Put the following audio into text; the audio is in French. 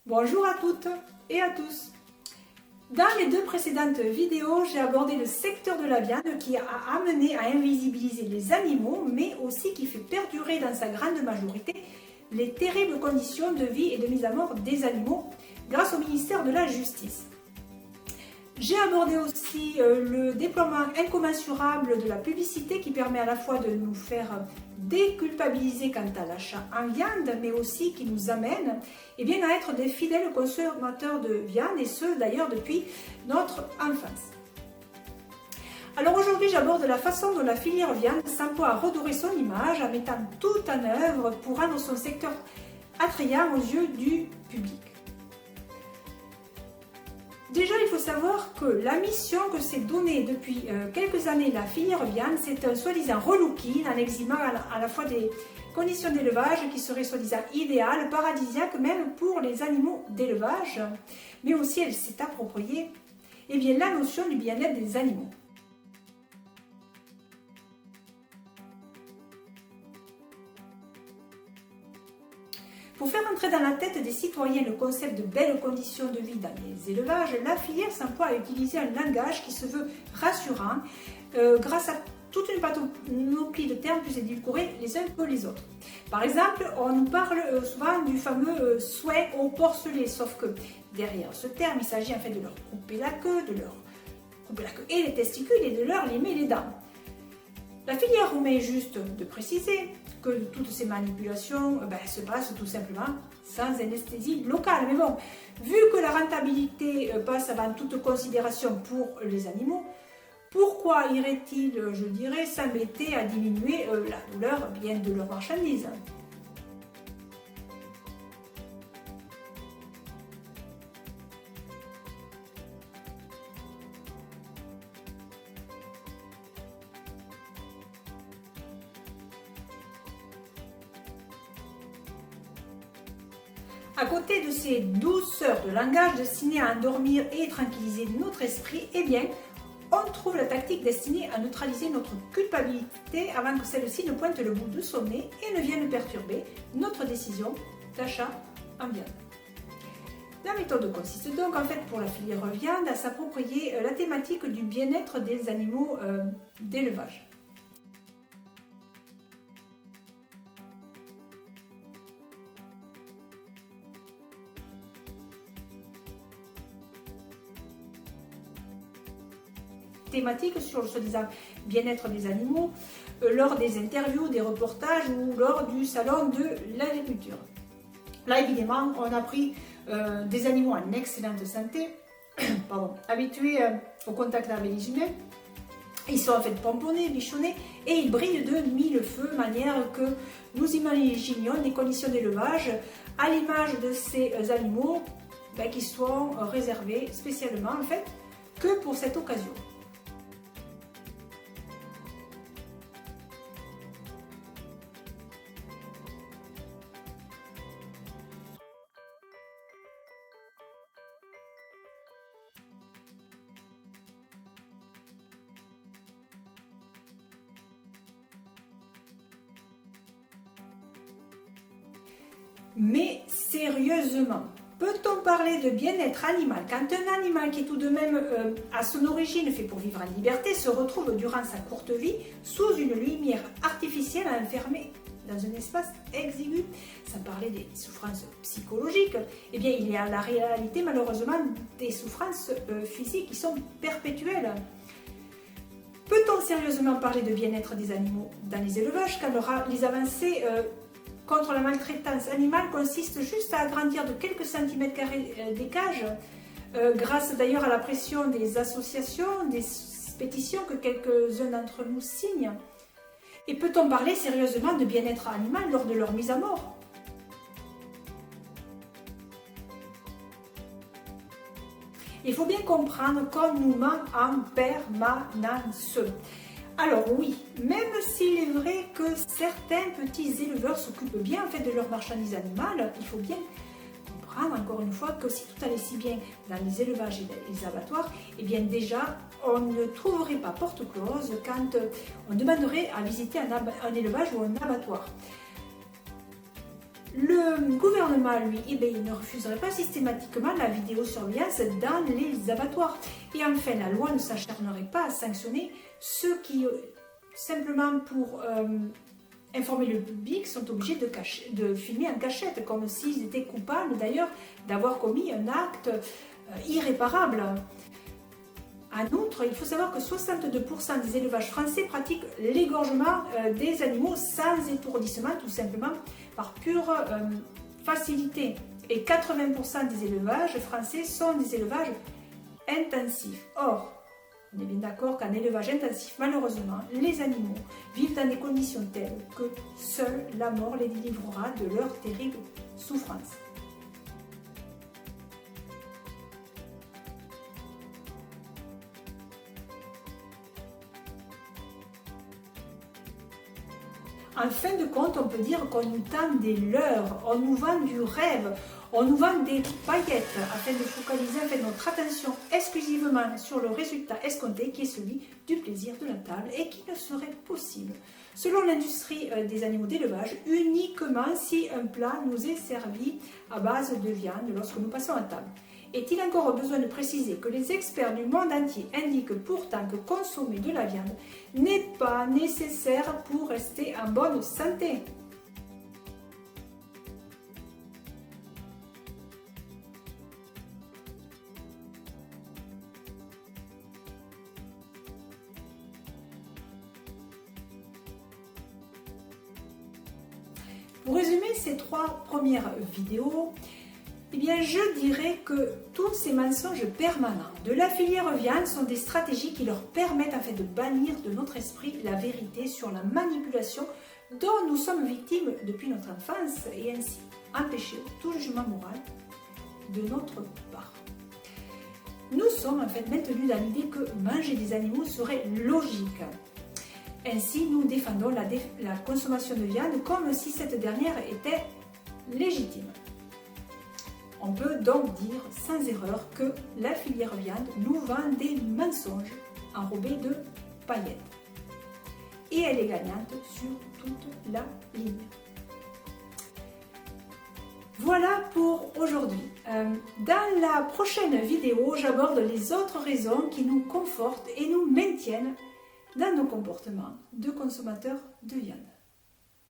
Bonjour à toutes et à tous. Dans les deux précédentes vidéos, j'ai abordé le secteur de la viande qui a amené à invisibiliser les animaux, mais aussi qui fait perdurer dans sa grande majorité les terribles conditions de vie et de mise à mort des animaux grâce au ministère de la Justice. J'ai abordé aussi le déploiement incommensurable de la publicité qui permet à la fois de nous faire déculpabiliser quant à l'achat en viande, mais aussi qui nous amène à être des fidèles consommateurs de viande, et ce d'ailleurs depuis notre enfance. Alors aujourd'hui, j'aborde la façon dont la filière viande s'emploie à redorer son image en mettant tout en œuvre pour rendre son secteur attrayant aux yeux du public. Déjà, il faut savoir que la mission que s'est donnée depuis quelques années la filière viande, c'est un soi-disant relooking en exhumant à la fois des conditions d'élevage qui seraient soi-disant idéales, paradisiaques même pour les animaux d'élevage, mais aussi elle s'est appropriée la notion du bien-être des animaux. Pour faire entrer dans la tête des citoyens le concept de belles conditions de vie dans les élevages, la filière s'emploie à utiliser un langage qui se veut rassurant grâce à toute une panoplie de termes plus édulcorés les uns que les autres. Par exemple, on nous parle souvent du fameux soin au porcelet, sauf que derrière ce terme, il s'agit en fait de leur couper la queue, et les testicules et de leur limer les dents. La filière omet juste de préciser que toutes ces manipulations se passent tout simplement sans anesthésie locale. Mais bon, vu que la rentabilité passe avant toute considération pour les animaux, pourquoi irait-il, je dirais, s'embêter à diminuer la douleur de leur marchandise ? À côté de ces douceurs de langage destinées à endormir et tranquilliser notre esprit, on trouve la tactique destinée à neutraliser notre culpabilité avant que celle-ci ne pointe le bout de son nez et ne vienne perturber notre décision d'achat en viande. La méthode consiste donc en fait pour la filière viande à s'approprier la thématique du bien-être des animaux d'élevage. Thématiques sur le soi-disant bien-être des animaux lors des interviews, des reportages ou lors du salon de l'agriculture. Là, évidemment, on a pris des animaux en excellente santé, habitués au contact avec les humains. Ils sont en fait pomponnés, bichonnés et ils brillent de mille feux, manière que nous imaginions des conditions d'élevage à l'image de ces animaux qui sont réservés spécialement en fait que pour cette occasion. Mais sérieusement, peut-on parler de bien-être animal quand un animal qui tout de même à son origine fait pour vivre en liberté se retrouve durant sa courte vie sous une lumière artificielle enfermée dans un espace exigu? Sans parler des souffrances psychologiques, il y a la réalité malheureusement des souffrances physiques qui sont perpétuelles. Peut-on sérieusement parler de bien-être des animaux dans les élevages quand les avancées contre la maltraitance animale consiste juste à agrandir de quelques centimètres carrés des cages, grâce d'ailleurs à la pression des associations, des pétitions que quelques-uns d'entre nous signent? Et peut-on parler sérieusement de bien-être animal lors de leur mise à mort? Il faut bien comprendre qu'on nous ment en permanence. Alors oui, même s'il est vrai que certains petits éleveurs s'occupent bien en fait de leur marchandise animale, il faut bien comprendre encore une fois que si tout allait si bien dans les élevages et les abattoirs, déjà on ne trouverait pas porte close quand on demanderait à visiter un élevage ou un abattoir. Le gouvernement, lui, eh bien, il ne refuserait pas systématiquement la vidéosurveillance dans les abattoirs. Et enfin, la loi ne s'acharnerait pas à sanctionner ceux qui, simplement pour informer le public, sont obligés de filmer en cachette, comme s'ils étaient coupables d'ailleurs d'avoir commis un acte irréparable. En outre, il faut savoir que 62% des élevages français pratiquent l'égorgement des animaux sans étourdissement, tout simplement par pure facilité. Et 80% des élevages français sont des élevages intensifs. Or, on est bien d'accord qu'en élevage intensif, malheureusement, les animaux vivent dans des conditions telles que seule la mort les délivrera de leur terrible souffrance. En fin de compte, on peut dire qu'on nous tend des leurres, on nous vend du rêve, on nous vend des paillettes afin de focaliser notre attention exclusivement sur le résultat escompté qui est celui du plaisir de la table et qui ne serait possible, selon l'industrie des animaux d'élevage, uniquement si un plat nous est servi à base de viande lorsque nous passons à table. Est-il encore besoin de préciser que les experts du monde entier indiquent pourtant que consommer de la viande n'est pas nécessaire pour rester en bonne santé? Pour résumer ces 3 premières vidéos, eh bien, je dirais que tous ces mensonges permanents de la filière viande sont des stratégies qui leur permettent en fait de bannir de notre esprit la vérité sur la manipulation dont nous sommes victimes depuis notre enfance et ainsi empêcher tout jugement moral de notre part. Nous sommes en fait maintenus dans l'idée que manger des animaux serait logique. Ainsi, nous défendons la consommation de viande comme si cette dernière était légitime. On peut donc dire sans erreur que la filière viande nous vend des mensonges enrobés de paillettes. Et elle est gagnante sur toute la ligne. Voilà pour aujourd'hui. Dans la prochaine vidéo, j'aborde les autres raisons qui nous confortent et nous maintiennent dans nos comportements de consommateurs de viande.